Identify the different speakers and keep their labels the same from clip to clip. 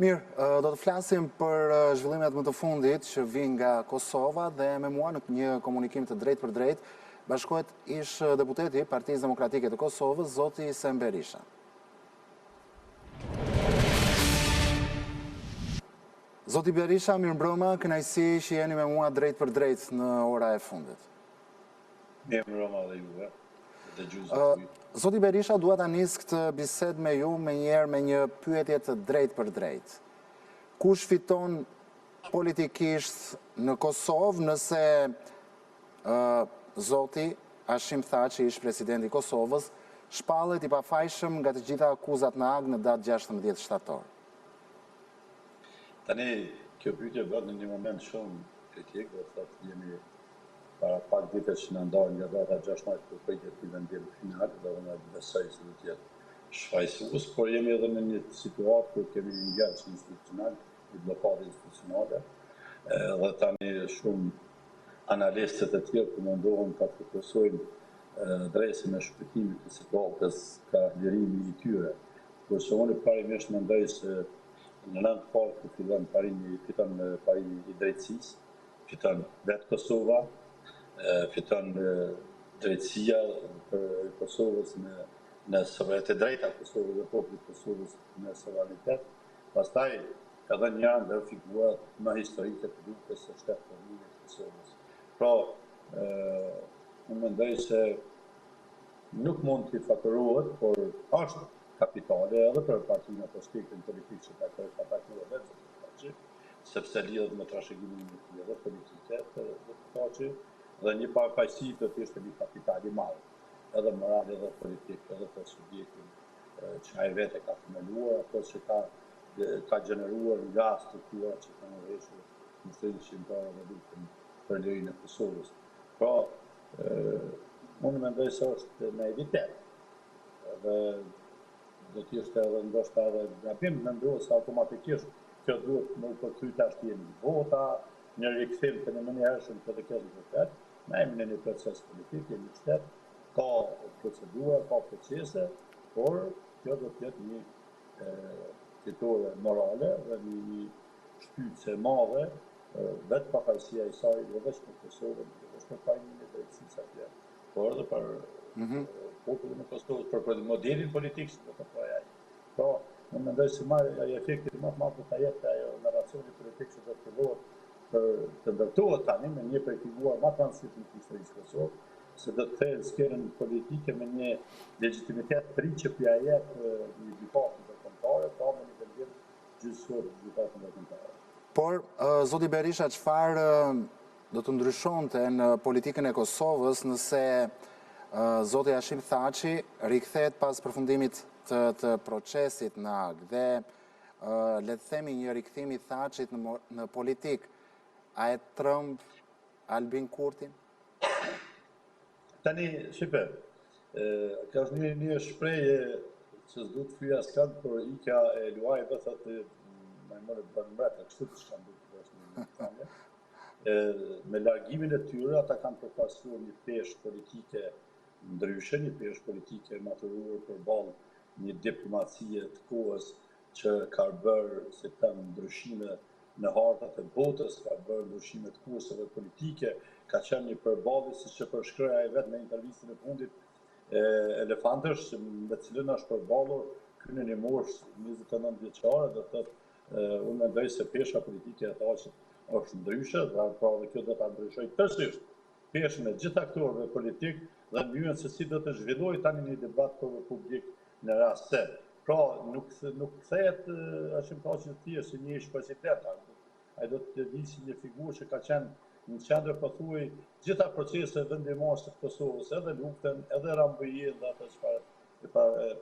Speaker 1: Mirë, do të flasim për zhvillimet më të fundit që vinë nga Kosova dhe me mua në një komunikim të drejt për drejt bashkohet ish deputeti Partisë Demokratike të Kosovës, zoti Sem Berisha. Zoti Berisha, mirëmbrëma, kënaqësi që jeni me mua drejt për drejt në ora e fundit.
Speaker 2: Mirëmbrëma dhe juve.
Speaker 1: Zoti Berisha, dua ta nis këtë bisedë me ju me një pyetje të drejt për drejt. Kush fiton politikisht në Kosovë nëse zoti Hashim Thaçi, ish presidenti i Kosovës, shpallet i pafajshëm nga të gjitha akuzat në Hag në datë 16 shtator?
Speaker 2: Tani, kjo pyetje bëhet në një moment shumë kritik, do thotë jemi para pak vite që në ndojnë nga data 16 për pritje të vendim final, dhe në besoj se do të jetë shfaqësues, por jemi edhe në një situatë kur kemi një ngjarje institucional, një blokadë institucionale, dhe tani shumë analistët e tjerë që mundohen ta fokusojnë drejtën e shpëtimit të situatës ka lirimi i tyre. Kurse unë parimisht mendoj se në rënd parë ku fiton parimi i drejtësisë, fiton vetë Kosova, fiton drejtësia për Kosovës në sovranitetë, drejta Kosovës dhe popullit Kosovës në sovranitet. Pastaj edhe një ndër figurat më historike të lutjes së shtetërorëve të Kosovës. Pra, unë mendoj se nuk mund të faktoruhet, por është kapitale edhe për partinë apo spektrin politik që ka taktuar vetë, sepse lidhet me trashëgimimin e tij edhe politike të Thaçit, dhe një pafajësi të ishte një kapital i madh, edhe moral edhe politik, edhe për subjektin që ai vetë ka themeluar, apo që ka gjeneruar nga struktura që kanë rreshur në shtetin shqiptar dhe lutën për lirinë e Kosovës. Pra, unë mendoj se është naivitet. Dhe do të ishte edhe ndoshta edhe gabim mendues se automatikisht kjo duhet më përkthy tash të jemi vota, një rikthim të në mënyrshëm të kjo vërtet. Ne jemi në një proces politik, jemi në shtet, ka procedura, ka procese, por kjo do të jetë një fitore morale dhe një shtytse madhe, vetë pafajësia e saj, jo vetëm për Kosovën, jo vetëm për parimin e drejtësisë atje, por edhe për popullin e Kosovës, për modelin politik, si do të thoya ai. Pra, unë mendoj se ai efekti më të madh do ta jetë ajo narracioni politik që do të fillohet për të ndërtohet tani me një prej figura më të rëndësishme të historisë Kosovës, se do të kthejë skenën politike me një legitimitet të ri që pia jep një gjykatës ndërkombëtare, pa me një vendim gjyqësor të gjykatës ndërkombëtare.
Speaker 1: Por, zoti Berisha, çfarë do të ndryshonte në politikën e Kosovës nëse zoti Hashim Thaçi rikthehet pas përfundimit të procesit në Hag dhe le të themi një rikthim i Thaçit në politikë? A e trëmb Albin Kurtin?
Speaker 2: Tani, shqipe, ka është një shprehje që s'du të fyja s'kan, por ikja e luaj dhe thotë majmore bërmreta, kështu të shkan du të është një thane. Me largimin e tyre, ata kanë përpasuar një peshë politike ndryshe, një peshë politike maturuar përballë një diplomacie të kohës që ka bërë, si them, ndryshime në hartat e botës, ka bërë ndryshime të kurseve politike, ka qenë një përballje siç e përshkroi ai vetë në intervistën e fundit elefantësh, me cilën është përballur ky në një moshë 29 vjeçare, do thotë unë mendoj se pesha politike e Thaçit është ndryshe, dhe pra dhe kjo do ta ndryshojë tërësisht peshën e gjithë aktorëve politik dhe mënyrën se si do të zhvillojë tani një debat publik në rast se. Pra, nuk kthehet Hashim Thaçi thjesht si një ish president, ai do të di si një figurë që ka qenë në qendër pothuaj gjitha proceset vendimore të Kosovës, edhe luftën, edhe Rambujin dhe ato çfarë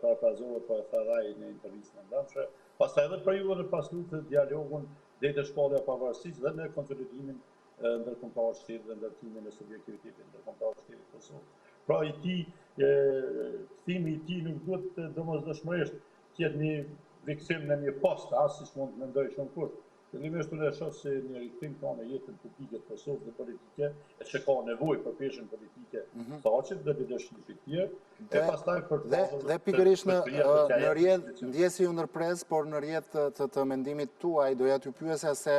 Speaker 2: parafrazohet po e tha ai në intervistën e ndamshme, pastaj edhe periudhën e pas luftës, dialogun drejt shpallja e pavarësisë dhe në konsolidimin ndërkombëtar shtetit dhe ndërtimin e subjektivitetit ndërkombëtar shtetit të Kosovës. Pra kthimi i tij nuk duhet domosdoshmërisht të jetë një rikthim në një post, as siç mund të mendoj shumë kush. Fillimisht unë e shoh se një rikthim ka në jetën publike të Kosovës dhe politike, që ka nevojë për peshën politike Thaçit dhe leadershipit tjerë, e pastaj për
Speaker 1: dhe pikërisht në rrjedh ndjesi ju ndërpres, por në rrjedh të mendimit tuaj doja t'ju pyesja se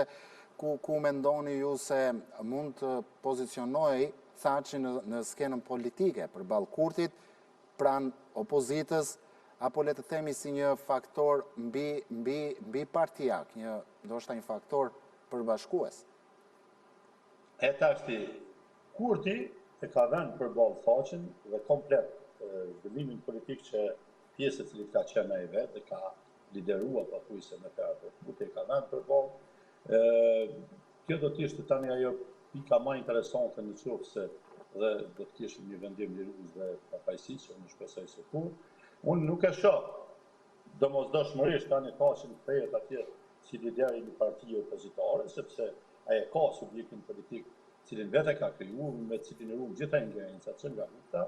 Speaker 1: ku mendoni ju se mund të pozicionojë Thaçi në skenën politike përballë Kurtit, pranë opozitës, apo le të themi si një faktor mbi partijak, ndoshta një faktor përbashkues.
Speaker 2: E tashti, Kurti e ka vënë përballë Thaçin dhe komplet zhvillimin politik që pjesë e cilit ka qenë ai vetë dhe ka lideruar pothuajse me të Kurti e ka vënë përballë. Kjo do të ishte tani ajo pika më interesante në qoftë se dhe do të kishim një vendim lirues dhe papajsi që unë shpresoj se kur. Unë nuk e shoh domosdoshmërisht tani Thaçin kthehet atje si lider i një partie opozitare, sepse ai ka subjektin politik cilin vetë ka krijuar, me cilin e ruan gjitha ingerencat që nga lufta,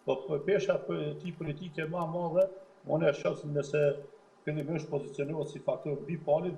Speaker 2: po pesha e tij politike më e madhe, unë e shoh nëse fillimisht pozicionohet si faktor bipolit,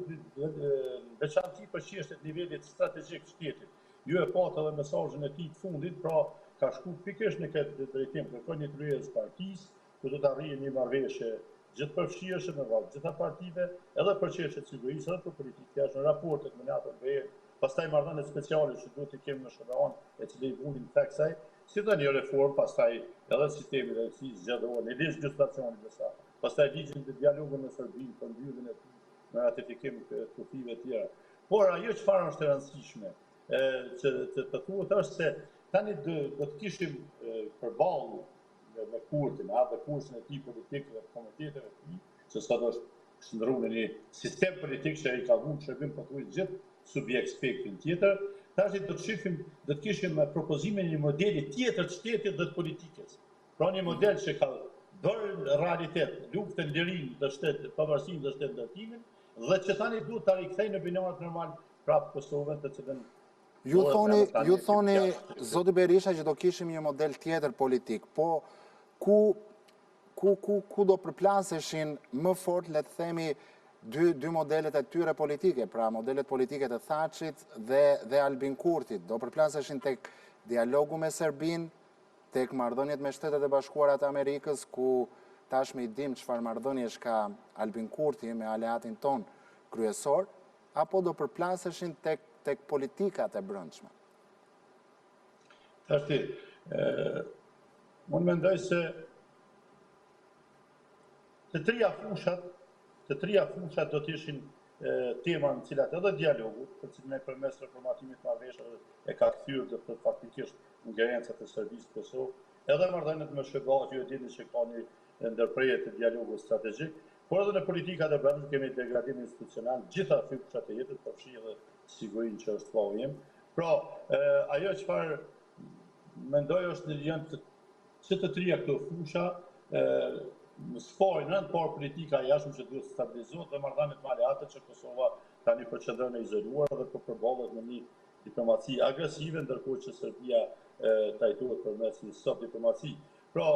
Speaker 2: veçanti për çështjet nivelit strategjik të shtetit. Ju e pat edhe mesazhin e tij të fundit, pra ka shku pikërisht në këtë drejtim, kërkon një kryes partisë, ku do të arrijë një marrëveshje gjithëpërfshirëse me vallë gjitha partive, edhe për çështjet sigurisë, edhe për politikë jashtë, në raportet me NATO BE, pastaj marrëdhëniet speciale që duhet të kemi në SHBA, e cili i vulin tek kësaj, si dhe një reformë, pastaj edhe sistemi dhe si zgjedhor, në legjislacionin e saj. Pastaj ligjin të dialogut me Serbinë për mbylljen e tij me ratifikim të kufive të tjera. Por ajo çfarë është e rëndësishme, që të thuhet është se tani do të kishim përballë me Kurtin, dhe kursin e tij politik dhe komiteteve të tij, që sot është shndruar në një sistem politik që i ka vënë shërbim pothuajse gjithë subjekt spektrin tjetër. Tash do të kishim propozimin e një modeli tjetër të shtetit dhe të politikës. Pra një model që ka bërë realitet luftën lirin të shtetit, pavarësinë dhe shtetit ndërtimin, dhe që tani duhet ta rikthejë në binaret normal prapë Kosovën, të cilën
Speaker 1: ju thoni zoti Berisha që do kishim një model tjetër politik, po ku do përplaseshin më fort, le të themi, dy modelet e tyre politike, pra modelet politike të Thaçit dhe Albin Kurtit, do përplaseshin tek dialogu me Serbinë, tek marrëdhëniet me Shtetet e Bashkuara të Amerikës, ku tashmë i dim çfarë marrëdhëniesh ka Albin Kurti me aleatin ton kryesor, apo do përplaseshin tek politikat e brendshme?
Speaker 2: Tashti, unë mendoj se të trija fushat do të ishin tema në cilat edhe dialogu, për cilën e përmes reformatimit marrëveshjeve e ka kthyer dhe faktikisht ingerencat e Serbisë në Kosovë, edhe marrëdhëniet me SHBA, që ju dini që ka një ndërprerje të dialogut strategjik, por edhe në politikat e brendshme kemi degradim institucional, gjitha fushat e jetës, përfshi edhe sigurinë që është vallëim. Pra, ajo çfarë mendoj është janë të trija këto fusha, në spojnë, por politika jashtëm që duhet stabilizohet dhe marrëdhëniet me aleatët që Kosova tani përqendron e izoluar dhe përballet me një diplomaci agresive, ndërkohë që Serbia trajtohet përmes një soft diplomaci. Pra,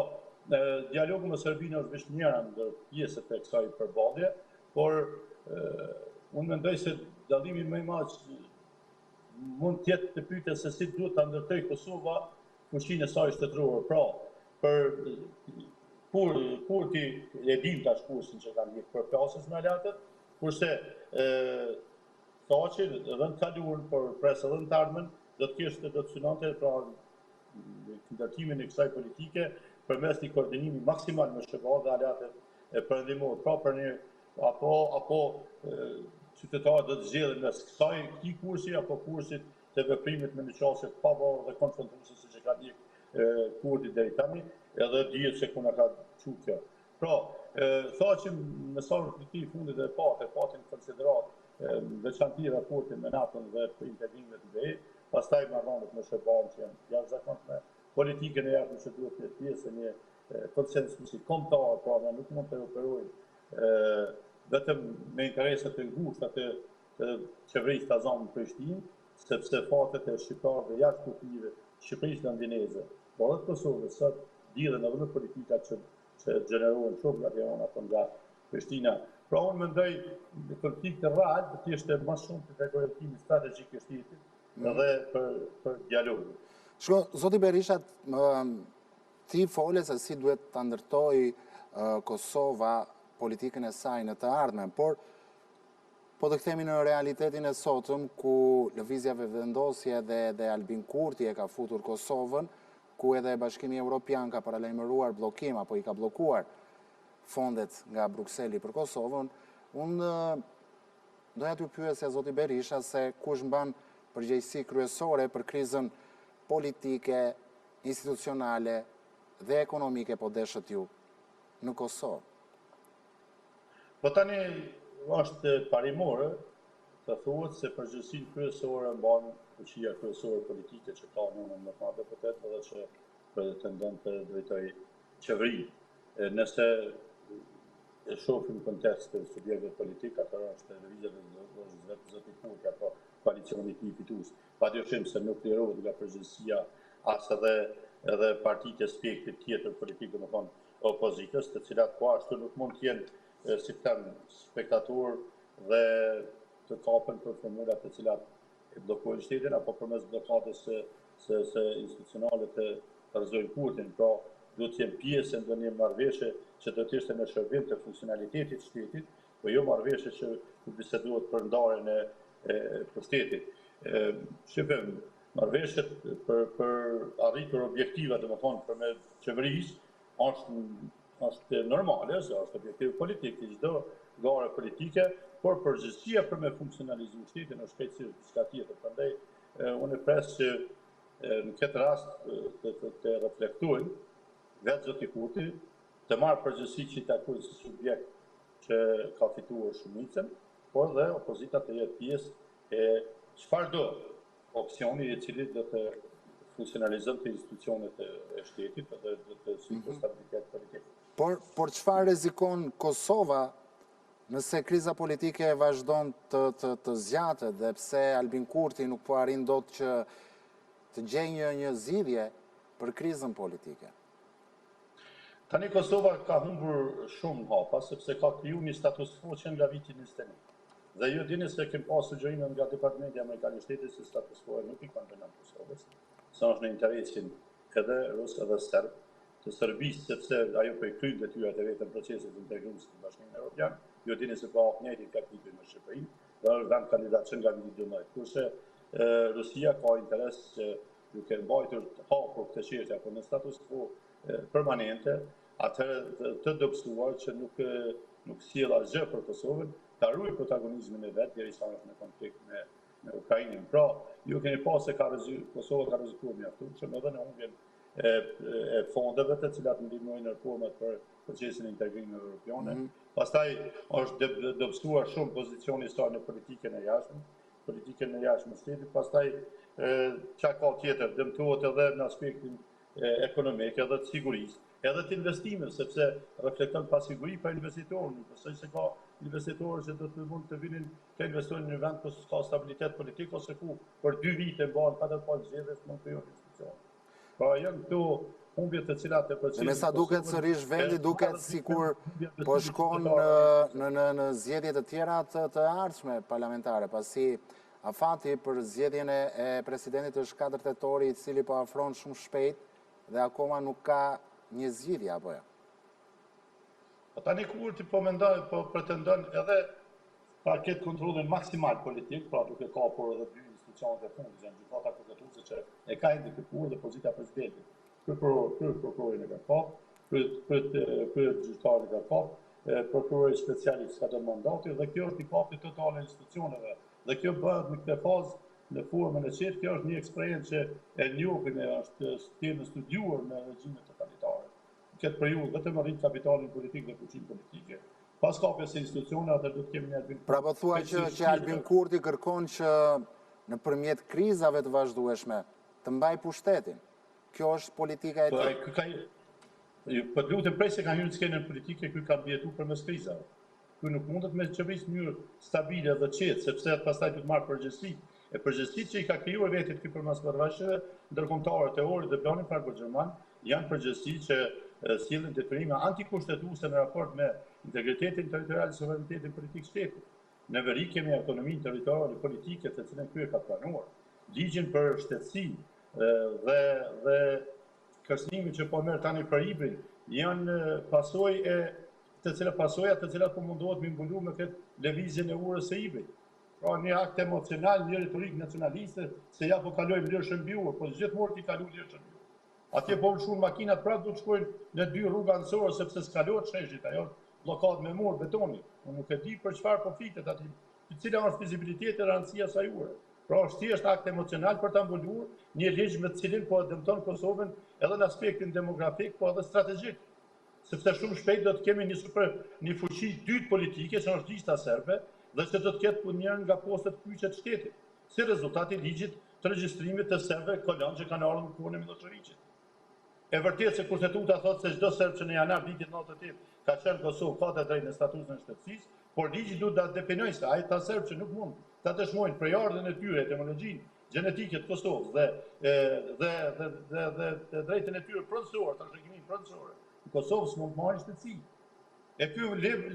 Speaker 2: dialogu me Serbinë është vetëm njëra ndër pjesët e kësaj përballje, por unë mendoj se dallimi më i madh mund të jetë të pyetë se si duhet ta ndërtojë Kosova fuqinë e saj shtetërore. Pra, Kurti e dim tash kursin që kanë një përplasjes me aleatët, kurse Thaçi edhe në kaluar, por pres edhe në të ardhmen, do të synonte pra ndërtimin e kësaj politike përmes një koordinimi maksimal me SHBA dhe aleatët perëndimor. Pra për një apo qytetarët do të zgjedhin mes këtij kursi apo kursit të veprimit me një qasje të pavarur dhe konfrontuese siç e ka dhënë Kurti deri tani, edhe dihet se ku na ka çu kjo. Pra, Thaçi mesazhin e tij fundit e patin konsiderat veçanti raportin me NATO-n dhe për integrimin e BE, pastaj marrëdhëniet me SHBA-n që janë jashtëzakonshme, politikën e jashtëm që duhet të jetë pjesë e një konsensusi kombëtar, pra ne nuk mund të operojmë vetëm me interesat e ngushta të qeverisë të Azamit në Prishtinë, sepse fatet e shqiptarëve jashtë kufive, Shqipërisë landineze, por edhe Kosovës sot lidhen edhe në politikat që gjenerohen shumë nga Tirana apo nga Prishtina. Pra unë mendoj në politik të rrallë do të ishte më shumë të orientimi strategjik i shtetit edhe për dialogun.
Speaker 1: Shko, zoti Berisha, ti fole se si duhet të ndërtoj Kosova politikën e saj në të ardhmen, por po të kthemi në realitetin e sotëm, ku lëvizjave vendosje dhe Albin Kurti e ka futur Kosovën, ku edhe Bashkimi Evropian ka paralajmëruar bllokim apo i ka bllokuar fondet nga Brukseli për Kosovën, unë doja t'ju pyesja zoti Berisha se kush mban përgjegjësi kryesore për krizën politike, institucionale dhe ekonomike, po deshët ju, në Kosovë.
Speaker 2: Po tani është parimore të thuhet se përgjegjësinë kryesore mban fuqia kryesore politike që ka në mëdha deputet edhe që pretendon të drejtojë qeverinë. Nëse e shohim kontekstin e subjekteve politik, atëherë është lëvizja e zoti Kurti apo koalicioni i fitues. Padyshim se nuk lirohet nga përgjegjësia as edhe partitë e spektrit tjetër politik, domethënë opozitës, të cilat po ashtu nuk mund të jenë si them spektator dhe të kapen për formulat të cilat e bllokojnë shtetin apo përmes bllokadës së institucionale të rrezojnë Kurtin. Pra, duhet të jenë pjesë në një marrëveshje që do të ishte në shërbim të funksionalitetit të shtetit, po jo marrëveshje që bisedohet për ndarjen e pushtetit. Shifem, marrëveshjet për arritur objektiva, domethënë përmes qeverisë, është normale, është objektiv politik, çdo gare politike, por përgjegjësia për me funksionalizuar shtetin është krejtësisht diçka tjetër. Prandaj unë pres që në këtë rast të reflektojnë vetë zoti Kurti të marrë përgjegjësi që i takojnë si subjekt që ka fituar shumicën, por dhe opozita të jetë pjesë e çfarëdo opsioni i cili do të funksionalizon të institucionet e shtetit dhe do të sigurojë stabilitet politik.
Speaker 1: Por çfarë rrezikon Kosova nëse kriza politike vazhdon të zgjatet dhe pse Albin Kurti nuk po arrin dot që të gjejë një zgjidhje për krizën politike?
Speaker 2: Tani Kosova ka humbur shumë hapa, sepse ka kriju një status quo që nga viti 21. Dhe ju dini se kem pasur sugjerime nga Departamenti Amerikan i Shtetit se status quo nuk i konvenon Kosovës, sa është në interesin edhe rus edhe serb të Serbisë, sepse ajo po i kryen detyrat e vetën procesit të integrimit në Bashkimin Evropian. Ju dini se ka njëjtin kapitull në Shqipëri, dhe vend kandidat që nga viti 12. Kurse Rusia ka interes që duke mbajtur hapur këtë çështje apo në status quo permanente, atëherë të dobësuar që nuk sjell asgjë për Kosovën, ta ruaj protagonizmin e vet derisa është në konflikt me Ukrainën. Pra, ju keni pasur se Kosova ka rrezikuar mjaftueshëm edhe në humbjen e fondeve të cilat ndihmojnë reformat për procesin e integrimit evropian. Pastaj është dobësuar shumë pozicioni i saj në politikën e jashtme të shtetit. Pastaj çka ka tjetër, dëmtohet edhe në aspektin ekonomik, edhe të sigurisë, edhe të investimeve, sepse reflekton pasiguri për investitorën. Besoj se ka investitorë që do të mund të vinin të investojnë në vend ku ka stabilitet politik ose ku për 2 vite mbahen pa të pasur zgjedhje mund të jojnë investicione. Pra janë këto humbje të cilat e përcjellin.
Speaker 1: Me sa duket sërish vendi duket sikur po shkon në zgjedhje të tjera të ardhshme parlamentare, pasi afati për zgjedhjen e presidentit është 4 tetori, i cili po afron shumë shpejt dhe akoma nuk ka një zgjidhje apo jo.
Speaker 2: Tani Kurti po mendon, po pretendon edhe pa këtë kontrollin maksimal politik, pra duke kapur edhe 2 institucionet e fundit, janë gjykata përkatësuese që e ka identifikuar dhe pozita e presidentit. Prokurorin e ka kap, gjyqtarin e ka kap, prokurori specialist ka dhënë mandati dhe kjo është i kapit total e institucioneve. Dhe kjo bëhet në këtë fazë në formën e qetë, kjo është një eksperiencë që e njohim, është temë studiuar në regjime totalitare. Këtë periudhë vetëm arrin kapitalin politik dhe fuqinë politike. Pas kapjes së institucioneve atë do të kemi një Albin.
Speaker 1: Pra po thuaj që Albin Kurti kërkon që nëpërmjet krizave të vazhdueshme të mbaj pushtetin. Kjo është politika e tij.
Speaker 2: Po lutem prej se ka hyrë në skenën politike, ky ka mbijetuar përmes krizave. Ky nuk mundet me qeverisë në mënyrë stabile dhe qetë, sepse pastaj do të marrë përgjegjësi. E përgjegjësitë që i ka krijuar vetit ky përmes marrëveshjeve ndërkombëtare teorik dhe planin franko-gjerman janë përgjegjësi që sjellin detyrime antikushtetuese në raport me integritetin territorial dhe suverenitetin politik shtetit. Në veri kemi autonominë territoriale politike të cilën ky e ka planuar. Ligjin për shtetësi dhe kërcënimi që po merr tani për IBRI janë pasojë pasojat të cilat po mundohet me mbulu me këtë lëvizjen e urës së IBRI. Pra një akt emocional, një retorik nacionaliste, se ja po kalojmë lirë shëmbiur, po gjithmonë ti kalu lirë shëmbiur. Atje po shumë makinat prapë du të shkojnë në 2 rruga anësore, sepse s'kalohet sheshit, ajo blokad me mur, betoni. Unë nuk e di për çfarë po fitet aty, cila është vizibiliteti e rëndësia saj ure. Pra është thjesht akt emocional për ta mbuluar një ligj me të cilin po e dëmton Kosovën edhe në aspektin demografik, po edhe strategjik. Sepse shumë shpejt do të kemi një fuqi dytë politike, që është lista serbe, dhe që do të ketë njërë nga postet kyçe të shtetit, si rezultati ligjit të regjistrimit të serbëve kolon që kanë ardhur në kohën e Miloševićit. E vërtet se Kushtetuta thotë se çdo serb që në janar vitit 98 ka qenë Kosovë ka të drejtë në statusin e shtetësisë, por ligji duhet ta definojë se ai ta serb që nuk mund ta dëshmojnë për ardhen e tyre, etimologjinë gjenetike të Kosovës dhe drejtën e tyre pronësore, trashëgiminë pronësore, në Kosovë s'mund të marrin shtetësi. E ky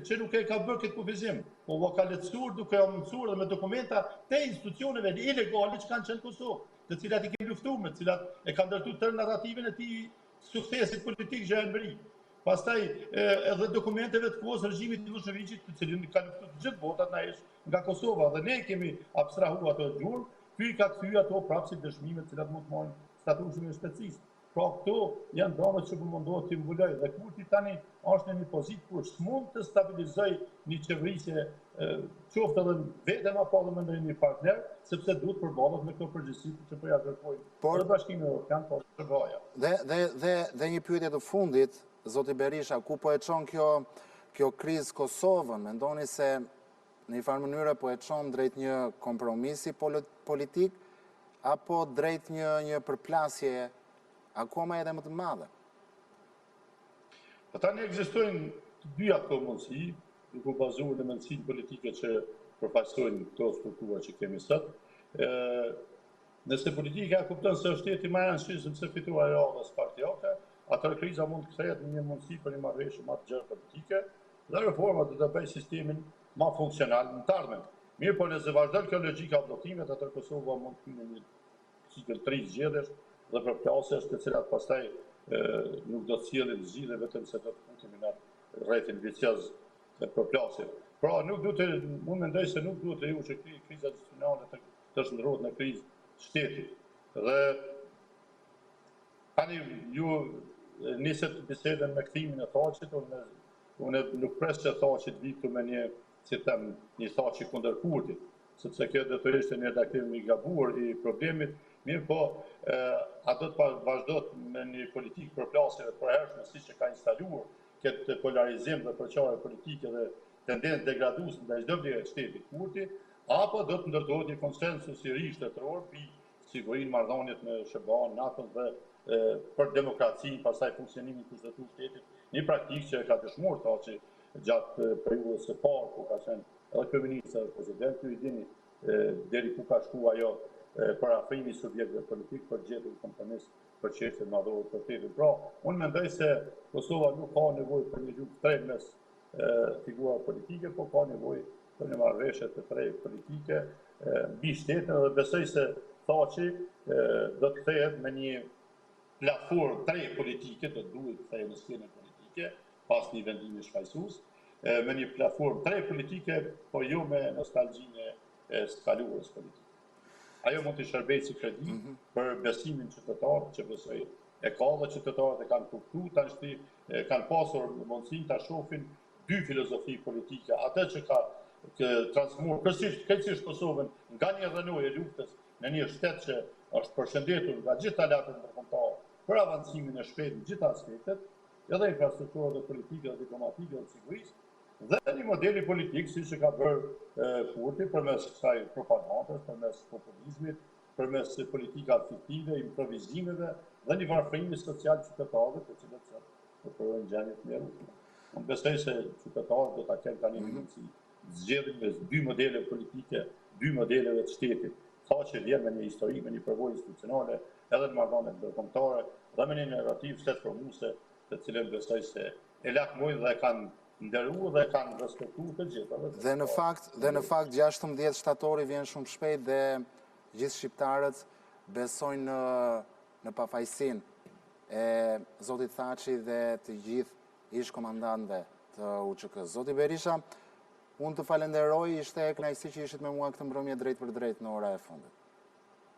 Speaker 2: që nuk e ka bërë këtë kufizim, po ka lehtësuar duke u mësuar dhe me dokumenta të institucioneve ilegale që kanë qenë në Kosovë, të cilat i kemi luftuar, me të cilat e kanë ndërtuar tërë narrativen e tij suksesit politik që janë bërë. Pastaj edhe dokumenteve të kohës regjimit të Miloševićit, të cilin ka luftuar të gjithë botat na nga Kosova dhe ne kemi abstrahuar ato gjurmë, ky ka kthyer ato prapë si dëshmime të cilat mund të marrin statusin e shtetësisë. Pra këto janë dëmet që mundohet të mbuloj dhe Kurti tani është në një pozitë kur s'mund të stabilizoj një qeverisje qoftë edhe vetëm apo edhe me një partner, sepse duhet përballet me këto përgjegjësi që po ja kërkojnë. Por Bashkimi Evropian po shërboja.
Speaker 1: Dhe një pyetje të fundit, zoti Berisha, ku po e çon kjo krizë Kosovën? Mendoni se në një farë mënyrë po e çon drejt një kompromisi politik apo drejt një përplasje akoma edhe më të madhe?
Speaker 2: Tani ekzistojnë të dyja këto mundësi, duke bazuar në mendësinë politike që përfaqësojnë këto struktura që kemi sot. Nëse politika kupton se shteti më anësisht sepse fituar radhë spartiake, atëherë kriza mund të kthehet në një mundësi për një marrëveshje më të gjerë politike dhe reforma do të bëjë sistemin më funksional në të ardhmen. Mirë, po nëse vazhdon kjo logjika bllokimet, atëherë Kosova mund të hyjë në një cikël 3 zgjedhjesh dhe përplasjes të cilat pastaj nuk do të sjellin zgjidhje vetëm se do të futemi në rrjetin vicioz të përplasjes. Pra nuk duhet unë mendoj se nuk duhet të që kriza institucionale të shndrohet në krizë shteti. Dhe tani ju niset bisedën me kthimin e Thaçit, unë nuk pres që Thaçi të vitë me një Thaçi kundër Kurtit, sepse kjo do të ishte një redaktim i gabuar i problemit. Mirë po, a do të vazhdojt me një politikë përplasjeve të përhershme, si që ka instaluar këtë polarizim dhe përqarje politike dhe tendencë degraduese ndaj çdo vlerë shtetit Kurti, apo do të ndërtohet një konsensus i ri shtetëror mbi sigurinë, marrëdhëniet me SBA-n, NATO-n dhe për demokracinë, pastaj funksionimin e kushtetues shtetit, një praktikë që e ka dëshmuar Thaçi gjatë periudhës së parë, ku ka qenë edhe kryeminist edhe president, ju i dini deri ku ka shkuar ajo për afrimi subjektëve politik për gjetur kompromis për çështjen madhore të shtetit. Pra, unë mendoj se Kosova nuk ka nevojë për një luftë tre mes figura politike, po ka nevojë për një marrëveshje të tre politike mbi shtetin dhe besoj se Thaçi do të kthehet me një platformë tre politike, do duhet të kthehej në skenën politike pas një vendimi shfaqësues, me një platformë tre politike, po jo me nostalgjinë e skaluarës politike. Ajo mund të shërbejë si kredi për besimin qytetarë, që besoj e ka dhe qytetarët e kanë kuptuar, tashti kanë pasur mundësinë ta shohin dy filozofi politike, atë që ka transformuar krejtësisht Kosovën nga një rrënjë e luftës në një shtet që është përshëndetur nga gjithë aleatët ndërkombëtar për avancimin e shpejtë në gjithë aspektet, edhe infrastrukturë dhe politike dhe diplomatike dhe sigurisë, dhe një modeli politik si që ka bërë Kurti përmes kësaj propagandës, përmes populizmit, përmes politikave fiktive, improvizimeve dhe një varfërimi social qytetarëve të cilët të përvojnë gjendje të mjerueshme. Unë besoj se qytetarët do ta kenë tani në mundësi zgjedhjen mes dy modele politike, dy modeleve të shtetit. Thaçi vjen me një histori, me një përvojë institucionale, edhe në marrëdhëniet ndërkombëtare dhe me një narrativ shtetformuese, të cilën besoj se e lakmojnë dhe kanë nderuar dhe kanë respektuar të gjitha.
Speaker 1: Dhe në fakt 16 shtatori vjen shumë shpejt dhe gjithë shqiptarët besojnë në pafajsin e Zotit Thaçi dhe të gjithë ish komandantëve të UÇK-s. Zoti Berisha, unë të falenderoj, ishte e kënaqësi që ishit me mua këtë mbrëmje drejt për drejt në ora e fundit.